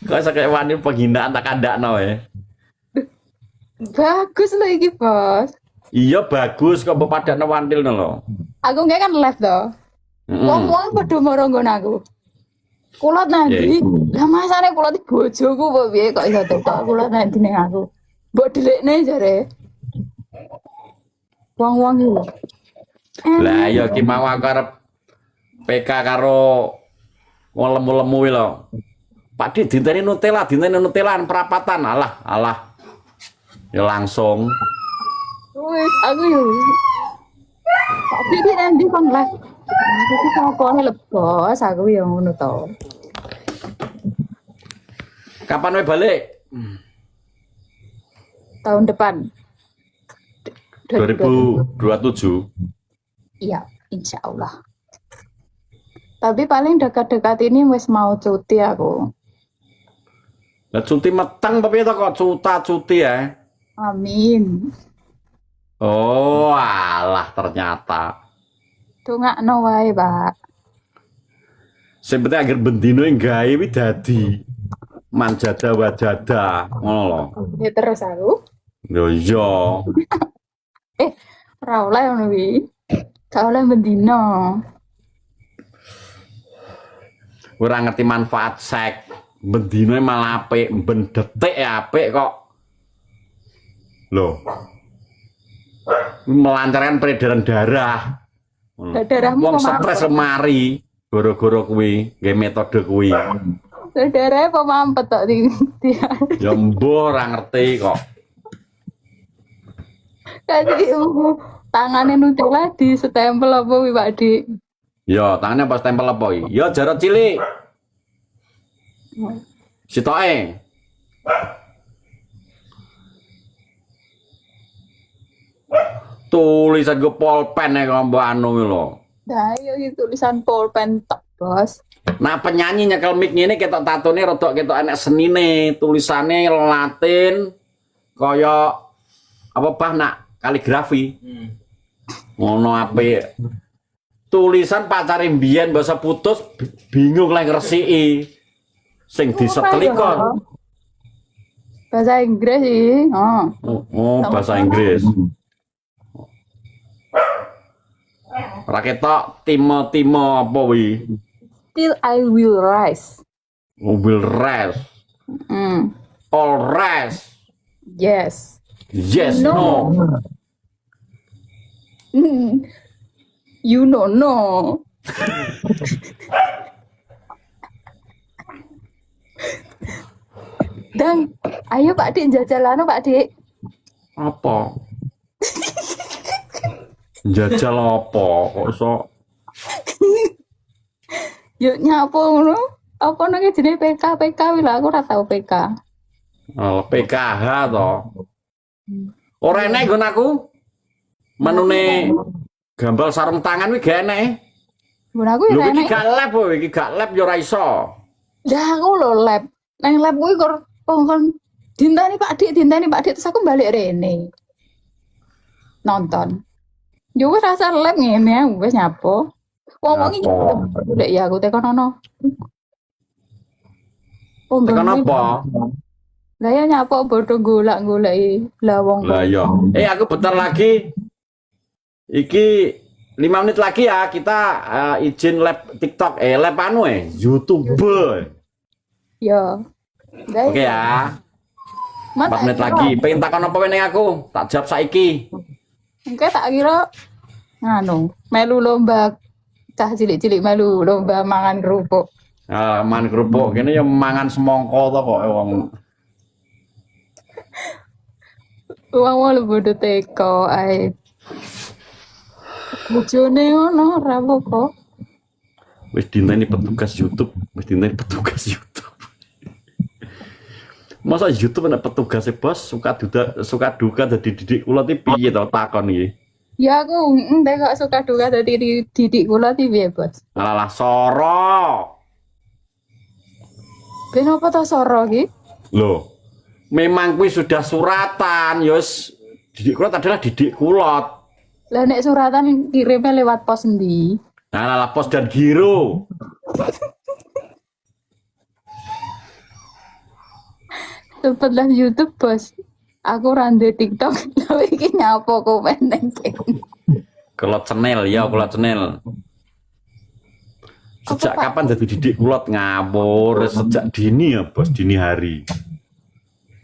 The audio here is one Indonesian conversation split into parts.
Kok kayak wani penghinaan tak kandakno ya. Bagus loh iki, Bos. Iya bagus kok mbok padakno wantilno lho. Aku nggak kan live toh. Wong-wong padha mara nggon aku. Kulot nanti, lah masane kulot iki bojoku apa piye kok iso teko kulot nanti ning aku. Mbok delikne jare. Wong-wong iki. Lah ya ki mau aku arep PK karo wong lemu-lemu kuwi lho. Pak Dik dinteni Nutella perapatan. Alah. Ya langsung. Wis aku yo. Tapi iki nanti kon live. Aku sakone lebos aku yo ngono to. Kapan we balik? Tahun depan. 2027. Iya, insya Allah. Tapi paling dekat-dekat ini wis mau cuti aku. Lah cuti meteng tapi to kok cuti ya. Amin. Oh, alah ternyata. Dongakno wae, Pak. Sing penting agar bendino yang gawe kuwi dadi manjada wajada ngono lho. Ya terus aku. Yo iya. Ora oleh ngono kuwi. Gak oleh bendino. Ora ngerti manfaat seks. Bendino malah apik, ben detik ya apik kok. Loh. Melancarkan peredaran darah. Darahmu Wong kok stres lemari gara-gara kuwi, nggih metode kuwi. darahnya apa mampet tok di. Ya mbuh ora ngerti kok. Kasih tangannya Nutella di stempel apa wi Pak Dik? Ya, tangannya pas tempel apa iki? Ya jarak cilik. Sitoke. Tulisan gue polpen ya kalau mbak anu lho. Nah, iya tulisan pulpen tok, Bos. Nah penyanyi nyekel mic ini ketok tatone rodok ketok enek senine, tulisannya Latin kaya apa bah nak kaligrafi. Ngono apik. Tulisan pacare mbiyen bahasa putus bingung lah ngresiki. Sing disetelikon. Bahasa Inggris sih. Oh, bahasa Inggris. Raketok Timo apa wi? Still I will rise. Will rest. All rest. Yes. Yes, no. You know no. Dan ayo Pak Dik jajalano Pak Dik. Apa? Jajal apa? Kok iso? Yuk nyapo ngono. Apa nang jenenge PK wi lah aku ora tau PK. Oh, PKH to. Ora enek nggon aku. Menune gambar sarung tangan wi gak enek. Mun aku Lho ya iki enek. gak lab kowe, iki gak lab ya ora iso. Lah aku lho lab. Nang lab kuwi kon dinteni Pak Dik terus aku balik rene. Nonton. Yo wis rasa lab ngene wis nyapo. Wong-wong iki golek ya aku tekan ono. Oh, Tekan apa? Lah ya nyapo bodoh golek-goleki lah wong. Lah ya. Aku bentar lagi. Iki 5 menit lagi ya kita izin lab TikTok lab anu YouTube. Ya. Oke ya. 4 menit lagi. Pengen takon apa ning aku? Tak jawab saiki. Engke tak kira nganu, melu lomba cah cilik-cilik melu lomba mangan kerupuk. Man kerupuk kene ya mangan semongko to kok wong. Wong lu bodoh teko ae. Bojone ngono ora apa-apa. Wis dinteni petugas YouTube, Masa YouTube ana petugas bos suka duka dadi didik kula iki piye to takon iki. Ya aku entek kok suka duka dadi didik kula iki piye, Bos? Alah soro. Ben apa to soro iki? Loh, memang kuwi sudah suratan, yos didik kulot adalah didik kulot. Lah nek suratan kirimnya lewat pos endi? Nah, pos dan giro. Sempet live YouTube, Bos. Aku rande TikTok, tapi iki nyapa komen neng kene. Kulot channel ya, kulot channel. Sejak Apa, Pak? kapan jadi didik kulot ngawur? Sejak dini ya, Bos, dini hari.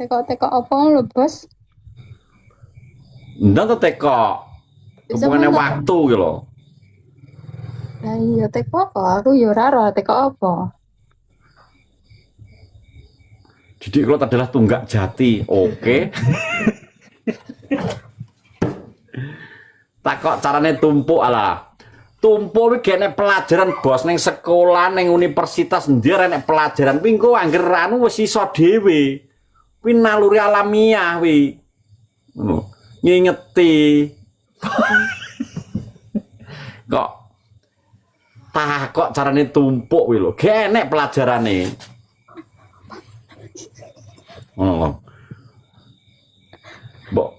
Teko-teko apa lho, Bos? Ndak tuh teko. Hubungannya Sama- waktu gitu loh. Lah iya teko apa? Aku yo ora ro teko apa. Didik kulot adalah tunggak jati. Oke. Tak kok caranya tumpuk alah. Tumpuk iki nek pelajaran Bos ning sekolah ning universitas ndir nek pelajaran kuwi engko angger anu wis iso dhewe. Kuwi naluri alamiah kuwi. Ngono. Ngingeti. Kok tak kok carane tumpuk kuwi lho. Gek enek pelajarane. Oh. Mbok,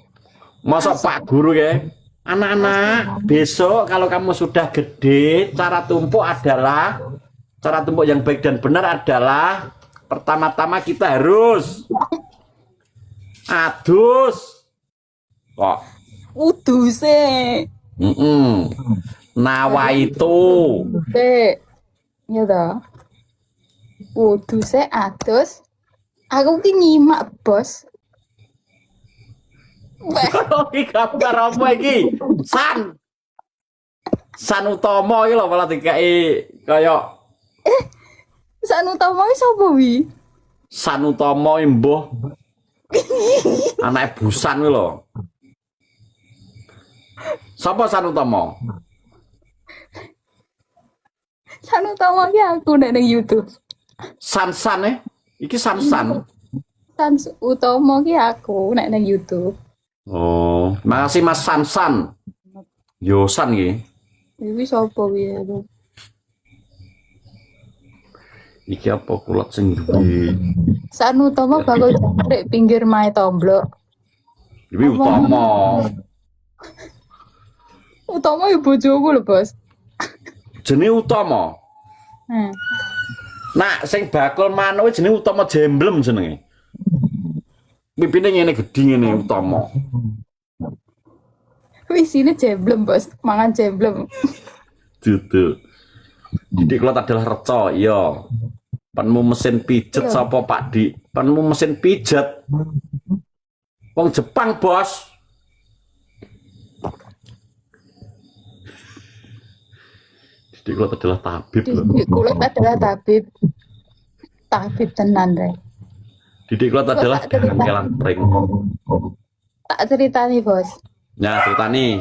masa Pak Guru ya? Anak-anak, besok kalau kamu sudah gede, cara tumpuk yang baik dan benar adalah pertama-tama kita harus adus. Kok? Uduse. Nawa itu. Ya toh. Uduse atus. Aku ki nyimak, Bos. Iki gambar apa iki? San Utomo iki lho malah dikai kaya Sanutama iki sapa wi? San Utomo mbuh. Anake Busan kuwi lho. Sapa San Utomo? Sanutama ki aku nek ning YouTube. San-san iki San-san. San Utomo ki aku nek ning YouTube. Oh, makasih Mas San-san. Yo San iki. Iki sapa wi? Iki apa kulot sing duwe? Sanutama bakal jare pinggir mae tomblok. Iki Utomo. Utomo ya bojoku lho, Bos. Jenenge Utomo. Nak sing bakul manuk jenenge Utomo Jemblem jenenge. Pipine ngene gedhi ngene Utomo. Wis ini jemblem, Bos. Mangan jemblem. Duduk. Didik kulot adalah reca, iya. Penmu mesin pijet sapa Pak Dik? Penmu mesin pijet. Wong Jepang, Bos. Didik kulot adalah tabib lho. Didik kulot adalah tabib. Tabib tenan, Rek. Didik kulot adalah kelang pring. Tak ceritani, Bos. Ya, ceritani.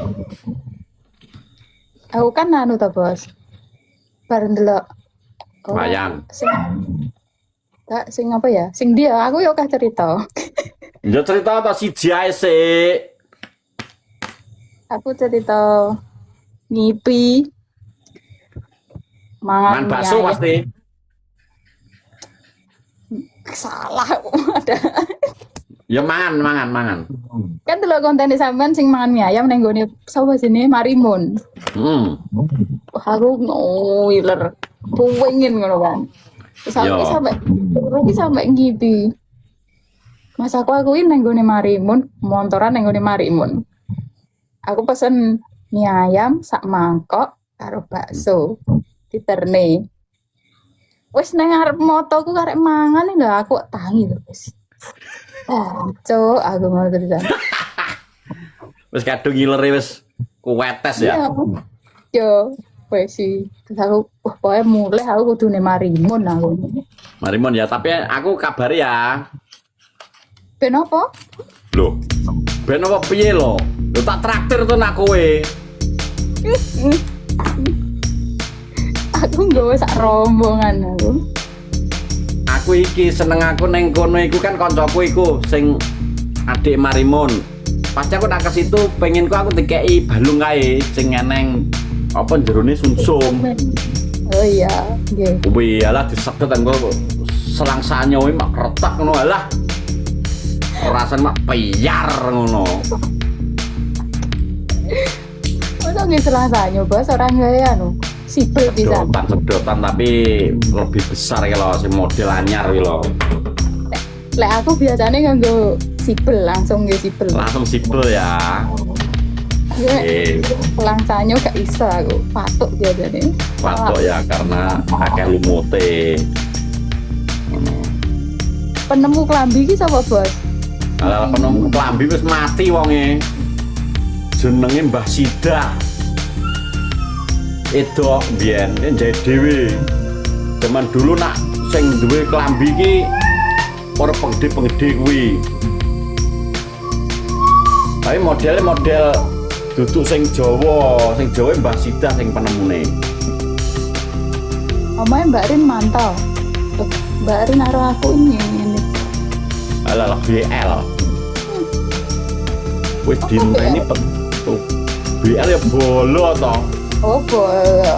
Aku kan anu to, Bos. Bareng delok. Wayang. Sing apa ya? Sing dia, aku yo kah cerita. Ya cerita ta siji ae sik. Aku cerita ngipi. Man Mangan bakso mie ayam. pasti. Salah ada. Ya mangan. Kan delok konten sampean sing mangan mie ayam ning gone sapa jenenge Marimun. Wah, aku ngiler. Pengen ngono kan. Terus aku Yo. sampai ngipi. Mas aku ini neng gone Marimun, montoran neng gone Marimun. Aku pesen mie ayam sak mangkok karo bakso diterne. Wis nang arep motoku karek mangan lho aku tangi lho wis. Cuk, aku mau terusan. Wis kadung ngilere wis kuwetes ya. Yo, wis sih. Terus aku pokoknya mulai aku kudune Marimun aku. Marimon ya, tapi aku kabar ya. Ben apa? Loh. Ben apa piye lo? Lo tak traktir tuh nak kowe. Aku nggawa sak rombongan aku. Aku iki seneng aku neng kono iku kan koncoku iku sing adik Marimon. Pasti aku nak ke situ pengen aku dikei balung kae sing ngeneng apa jerone sumsum. Oh iya, nggih. Kuwi alah disedot engko selang sanyowe mak retak ngono alah. Rasane mak piyar ngono. Masa nggih selasanya, Bos, orang gaya anu. Sipil bisa. Sedotan tapi lebih besar kalau si model anyar kuwi lho. Lek aku biasanya nganggo sipel langsung nggih sipel. Langsung sipil ya. Gue Eh, pulang sanyo gak iso aku. Patuk biasanya. patok ya karena akeh lumute. Ngono. Penemu klambi iki sapa, Bos? Kalau penemu klambi wis mati wonge. Jenenge Mbah Sidah. Itu biyen njahit dhewe. Zaman dulu nak sing duwe klambi iki ora penggede-penggede kuwi. Tapi modelnya model duduk sing Jawa Mbah Sidah sing penemune. Omae Mbak Rin mantau. Tuh, Mbak Rin naruh aku ini. Alah BL. Wis dinteni tuh. BL ya bolo to. Oh, boleh.